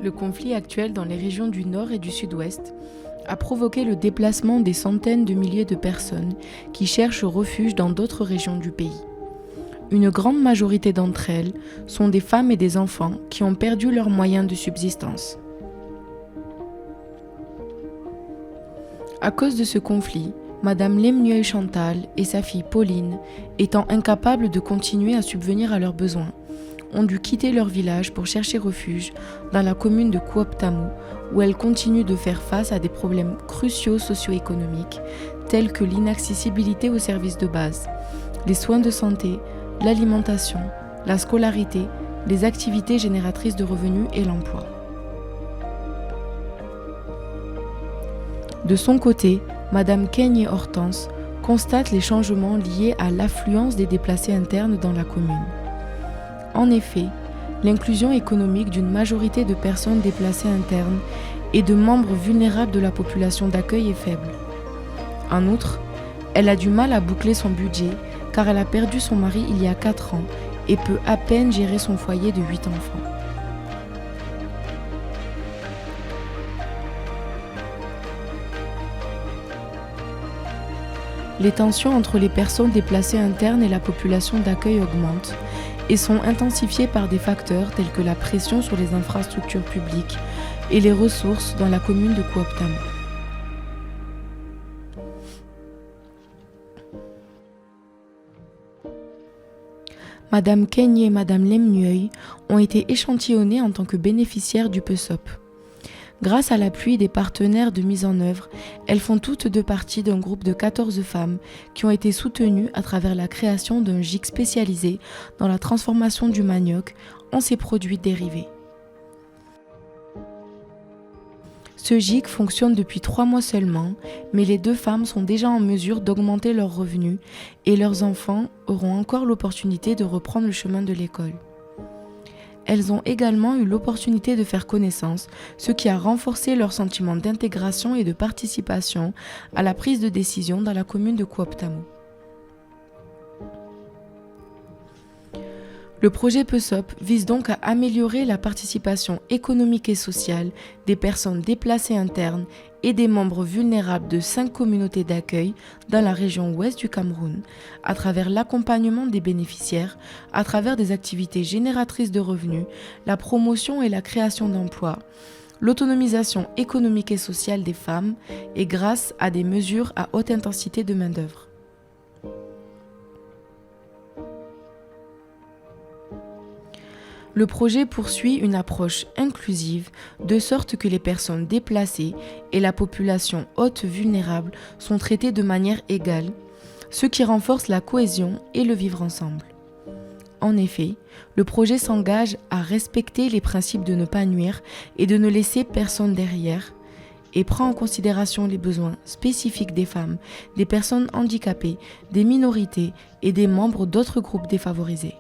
Le conflit actuel dans les régions du Nord et du Sud-Ouest a provoqué le déplacement des centaines de milliers de personnes qui cherchent refuge dans d'autres régions du pays. Une grande majorité d'entre elles sont des femmes et des enfants qui ont perdu leurs moyens de subsistance. À cause de ce conflit, Madame Lemnuey Chantal et sa fille Pauline, étant incapables de continuer à subvenir à leurs besoins, ont dû quitter leur village pour chercher refuge dans la commune de Kuoptamu, où elles continuent de faire face à des problèmes cruciaux socio-économiques, tels que l'inaccessibilité aux services de base, les soins de santé, l'alimentation, la scolarité, les activités génératrices de revenus et l'emploi. De son côté, Madame Kenyé Hortense constate les changements liés à l'affluence des déplacés internes dans la commune. En effet, l'inclusion économique d'une majorité de personnes déplacées internes et de membres vulnérables de la population d'accueil est faible. En outre, elle a du mal à boucler son budget car elle a perdu son mari il y a 4 ans et peut à peine gérer son foyer de 8 enfants. Les tensions entre les personnes déplacées internes et la population d'accueil augmentent et sont intensifiées par des facteurs tels que la pression sur les infrastructures publiques et les ressources dans la commune de Kuoptamu. Madame Kenyé et Madame Lemnuey ont été échantillonnées en tant que bénéficiaires du PESOP. Grâce à l'appui des partenaires de mise en œuvre, elles font toutes deux partie d'un groupe de 14 femmes qui ont été soutenues à travers la création d'un GIC spécialisé dans la transformation du manioc en ses produits dérivés. Ce GIC fonctionne depuis 3 mois seulement, mais les 2 femmes sont déjà en mesure d'augmenter leurs revenus et leurs enfants auront encore l'opportunité de reprendre le chemin de l'école. Elles ont également eu l'opportunité de faire connaissance, ce qui a renforcé leur sentiment d'intégration et de participation à la prise de décision dans la commune de Kuoptamu. Le projet PESOP vise donc à améliorer la participation économique et sociale des personnes déplacées internes et des membres vulnérables de 5 communautés d'accueil dans la région ouest du Cameroun, à travers l'accompagnement des bénéficiaires, à travers des activités génératrices de revenus, la promotion et la création d'emplois, l'autonomisation économique et sociale des femmes et grâce à des mesures à haute intensité de main-d'œuvre. Le projet poursuit une approche inclusive de sorte que les personnes déplacées et la population haute vulnérable sont traitées de manière égale, ce qui renforce la cohésion et le vivre ensemble. En effet, le projet s'engage à respecter les principes de ne pas nuire et de ne laisser personne derrière et prend en considération les besoins spécifiques des femmes, des personnes handicapées, des minorités et des membres d'autres groupes défavorisés.